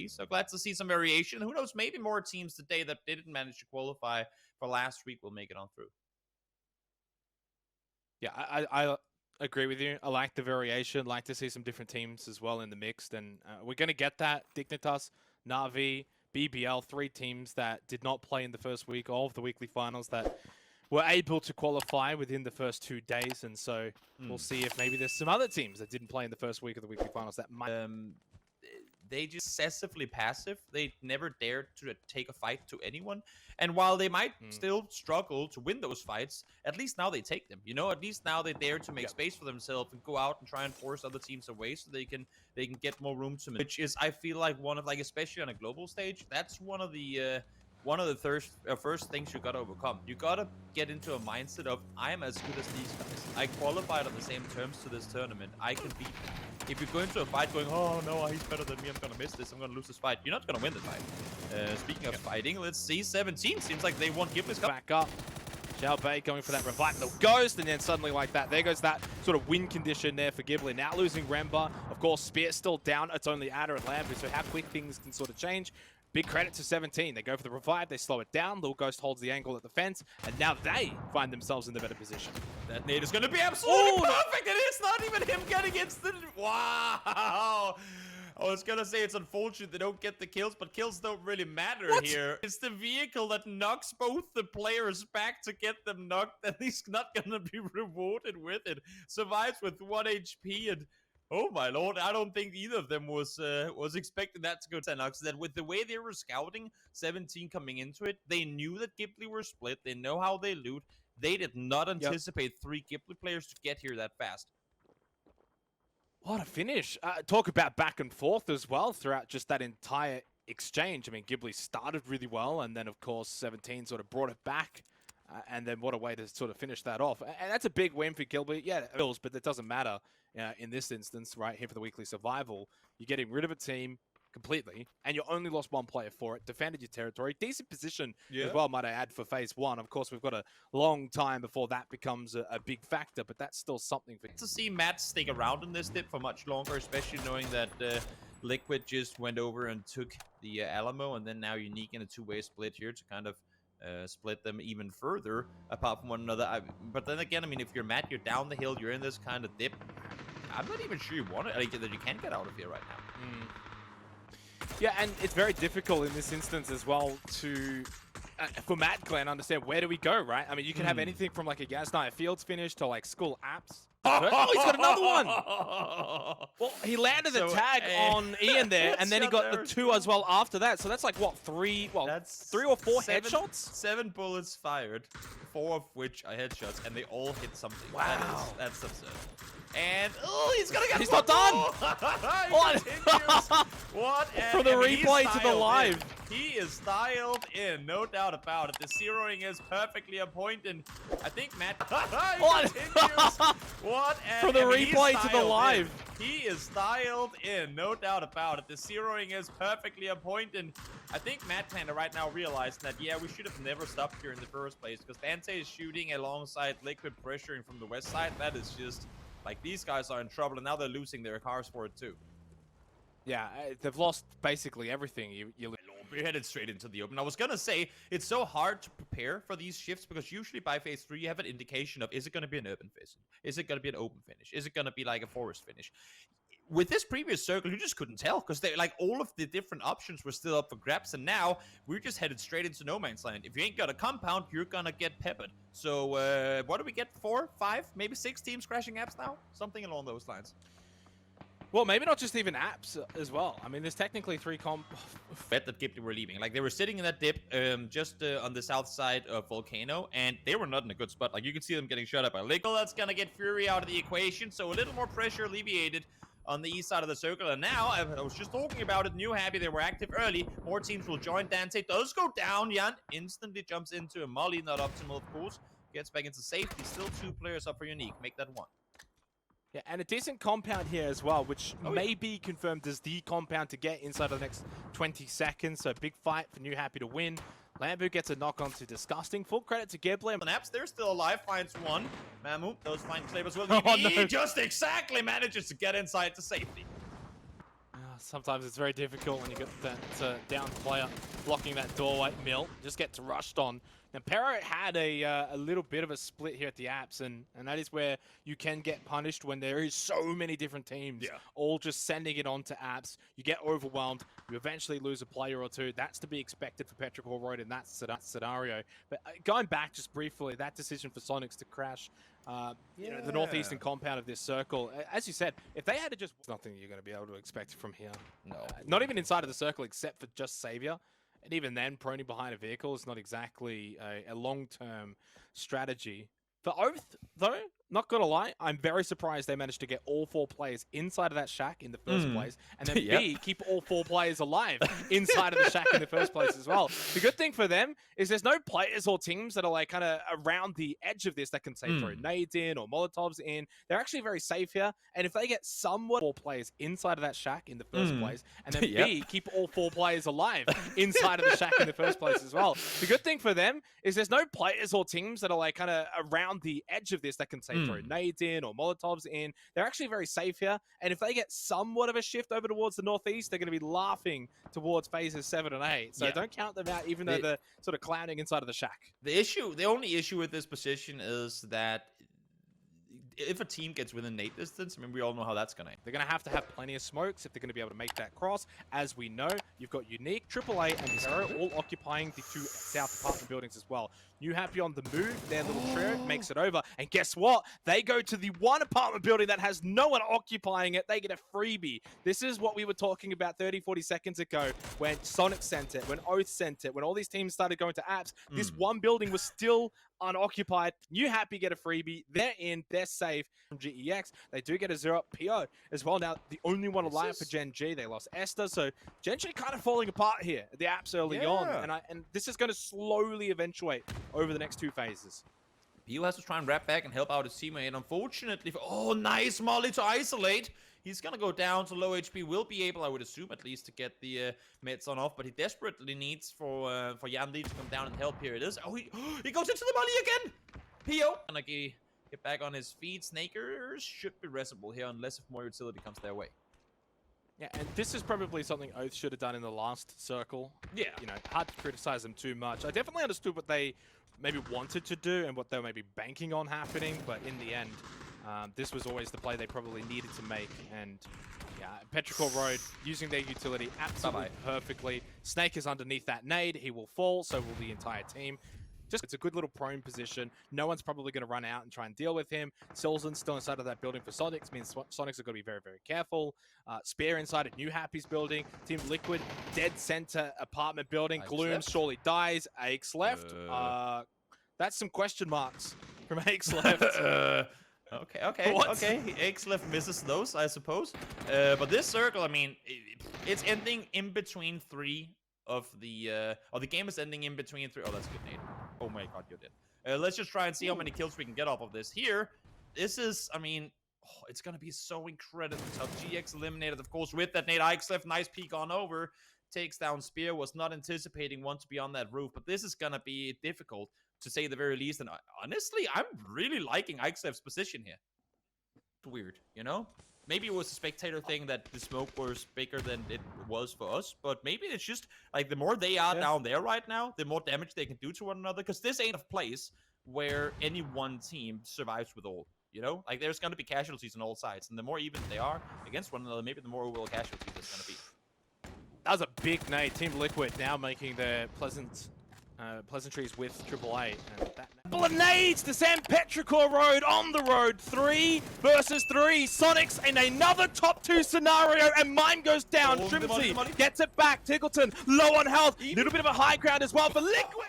So glad to see some variation. Who knows, maybe more teams today that didn't manage to qualify for last week will make it on through. Yeah, I agree with you. I like the variation. Like to see some different teams as well in the mix. And we're going to get that. Dignitas, Na'Vi, BBL, 3 teams that did not play in the first week of the weekly finals that were able to qualify within the first 2 days. And so we'll see if maybe there's some other teams that didn't play in the first week of the weekly finals that might... They just excessively passive. They never dared to take a fight to anyone. And while they might still struggle to win those fights, at least now they take them. You know, at least now they dare to make space for themselves and go out and try and force other teams away so they can get more room to. Which is, I feel like, one of, like, especially on a global stage, that's one of the first things you gotta overcome. You gotta get into a mindset of, I am as good as these guys. I qualified on the same terms to this tournament. I can beat them. If you go into a fight going, oh no, he's better than me, I'm gonna miss this, I'm gonna lose this fight, you're not gonna win the fight. Speaking of fighting, let's see, 17 seems like they want Ghibli's back up. Xiao Bei going for that revive, no ghost, and then suddenly like that, there goes that sort of win condition there for Ghibli. Now losing Remba, of course, Spear still down, it's only Adder and Lambu, so how quick things can sort of change. Big credit to 17. They go for the revive, they slow it down. Little Ghost holds the angle at the fence, and now they find themselves in the better position. That nade is going to be absolutely perfect, and it's not even him getting instant. Wow! I was going to say it's unfortunate they don't get the kills, but kills don't really matter here. It's the vehicle that knocks both the players back to get them knocked, and he's not going to be rewarded with it. Survives with 1 HP, and oh my lord, I don't think either of them was expecting that to go 10 knocks. That with the way they were scouting 17 coming into it, they knew that Ghibli were split. They know how they loot. They did not anticipate 3 Ghibli players to get here that fast. What a finish. Talk about back and forth as well throughout just that entire exchange. I mean, Ghibli started really well, and then, of course, 17 sort of brought it back. And then what a way to sort of finish that off. And that's a big win for Ghibli. Yeah, it feels, but it doesn't matter in this instance, right here for the weekly survival. You're getting rid of a team completely, and you only lost 1 player for it, defended your territory. Decent position as well, might I add, for phase 1. Of course, we've got a long time before that becomes a big factor, but that's still something for... To see Matt stick around in this dip for much longer, especially knowing that Liquid just went over and took the Alamo, and then now Unique in a 2-way split here to kind of split them even further apart from one another. But then again, I mean, if you're Matt, you're down the hill, you're in this kind of dip. I'm not even sure you want it, like, that you can get out of here right now. Yeah, and it's very difficult in this instance as well to, for Matt Glenn, understand where do we go, right? I mean, you can have anything from like a Gasnier Fields finish to like School Apps. Oh, he's got another one! Well, he landed the tag on Ian there, and then he got the 2 as well after that. So that's like, what, 3 or 4 headshots? 7 bullets fired, 4 of which are headshots, and they all hit something. Wow. That's absurd. And, oh, he's gonna get... He's not done! What? What? From the replay to the live. He is dialed in, no doubt about it. The zeroing is perfectly appointed. I think Matt... What? What? From the replay to the live. He is dialed in, no doubt about it. The zeroing is perfectly appointed. I think Matt Panda right now realized that, yeah, we should have never stopped here in the first place, because Dante is shooting alongside Liquid pressuring from the west side. That is just... like, these guys are in trouble, and now they're losing their cars for it, too. Yeah, they've lost basically everything. We're headed straight into the open. I was going to say, it's so hard to prepare for these shifts, because usually by phase 3, you have an indication of, is it going to be an urban finish? Is it going to be an open finish? Is it going to be like a forest finish? With this previous circle, you just couldn't tell, because like all of the different options were still up for grabs, and now we're just headed straight into no man's land. If you ain't got a compound, you're gonna get peppered. So what do we get? 4, 5, maybe 6 teams crashing apps now? Something along those lines. Well, maybe not just even apps as well. I mean, there's technically 3 Bet that Ghibli were leaving. Like, they were sitting in that dip just on the south side of Volcano, and they were not in a good spot. Like, you can see them getting shut up by Lickle. That's gonna get Fury out of the equation, so a little more pressure alleviated on the east side of the circle. And now, I was just talking about it, New Happy, they were active early. More teams will join. Dante does go down. Jan instantly jumps into a molly, not optimal, of course. Gets back into safety. Still 2 players up for Unique. Make that 1. Yeah, and a decent compound here as well, which may be confirmed as the compound to get inside of the next 20 seconds. So big fight for New Happy to win. Lambu gets a knock on to Disgusting. Full credit to Ghibli. On apps, they're still alive. Finds 1. Mamu, those fine flavors will he just exactly manages to get inside to safety. Sometimes it's very difficult when you get that down player blocking that doorway. Mill just gets rushed on. Now, Pero had a little bit of a split here at the apps, and that is where you can get punished when there is so many different teams all just sending it on to apps. You get overwhelmed. You eventually lose a player or two. That's to be expected for Petrichor Road in that scenario. But going back just briefly, that decision for Sonics to crash you know, the northeastern compound of this circle. As you said, if they had to just... There's nothing you're going to be able to expect from here. No. Not even inside of the circle except for just Savior. And even then, proning behind a vehicle is not exactly a long-term strategy. For Oath, though, not gonna lie, I'm very surprised they managed to get all 4 players inside of that shack in the first place, and then B, keep all 4 players alive inside of the shack in the first place as well. The good thing for them is there's no players or teams that are like kind of around the edge of this that can say throw nades in or Molotovs in. They're actually very safe here, and if they get somewhat 4 players inside of that shack in the first place, and then B, keep all 4 players alive inside of the shack in the first place as well. The good thing for them is there's no players or teams that are like kind of around the edge of this that can say throw nades in or Molotovs in. They're actually very safe here, and if they get somewhat of a shift over towards the northeast, they're going to be laughing towards phases 7 and 8. So don't count them out, even though they're sort of clowning inside of the shack. The only issue with this position is that if a team gets within nade distance, I mean, we all know how that's going to end. They're going to have plenty of smokes if they're going to be able to make that cross. As we know, you've got Unique, AAA, and Zero all occupying the 2 south apartment buildings as well. New Happy on the move, their little trio makes it over. And guess what? They go to the 1 apartment building that has no one occupying it. They get a freebie. This is what we were talking about 30, 40 seconds ago when Sonic sent it, when Oath sent it, when all these teams started going to apps. This one building was still unoccupied. New Happy get a freebie. They're in. They're safe from GEX. They do get a 0 PO as well. Now, the only one alive for Gen G. They lost Esther. So Gen G kind of falling apart here at the apps early on. And this is going to slowly eventuate over the next 2 phases. PU has to try and wrap back and help out his teammate. Unfortunately, oh, nice molly to isolate. He's going to go down to low HP. Will be able, I would assume, at least to get the meds on off. But he desperately needs for Yandi to come down and help. Here it is. Oh, he goes into the molly again. PO. Gonna get back on his feet. Snakers should be restable here unless if more utility comes their way. Yeah, and this is probably something Oath should have done in the last circle. Yeah. You know, hard to criticize them too much. I definitely understood what they maybe wanted to do and what they were maybe banking on happening, but in the end, this was always the play they probably needed to make. And yeah, Petrichor Road using their utility absolutely perfectly. Snake is underneath that nade. He will fall, so will the entire team. It's a good little prone position. No one's probably going to run out and try and deal with him. Silzen's still inside of that building for Sonics. Means Sonics are going to be very, very careful. Spear inside of New Happy's building. Team Liquid, dead center apartment building. Gloom surely dies. Aches left. That's some question marks from Aches left. Okay. Aches left misses those, I suppose. But this circle, I mean, it's ending in between 3 of the game is ending in between 3. Oh, that's a good nade. Oh my god, you did. Let's just try and see how many kills we can get off of this. Here, this is, I mean, it's gonna be so incredibly tough. GX eliminated, of course, with that nade. Ixlef, nice peek on over. Takes down Spear. Was not anticipating one to be on that roof, but this is gonna be difficult, to say the very least. And honestly, I'm really liking Ixlef's position here. Weird, you know? Maybe it was a spectator thing that the smoke was bigger than it was for us, but maybe it's just, like, the more they are down there right now, the more damage they can do to one another, because this ain't a place where any one team survives with all, you know? Like, there's going to be casualties on all sides, and the more even they are against one another, maybe the more overall casualties there's going to be. That was a big nade. Team Liquid now making their pleasantries with AAA. And that couple of nades to send Petrichor Road on the road. 3 versus 3. Sonics in another top 2 scenario, and mine goes down. Trimsy gets it back. Tickleton low on health. Little bit of a high ground as well for Liquid.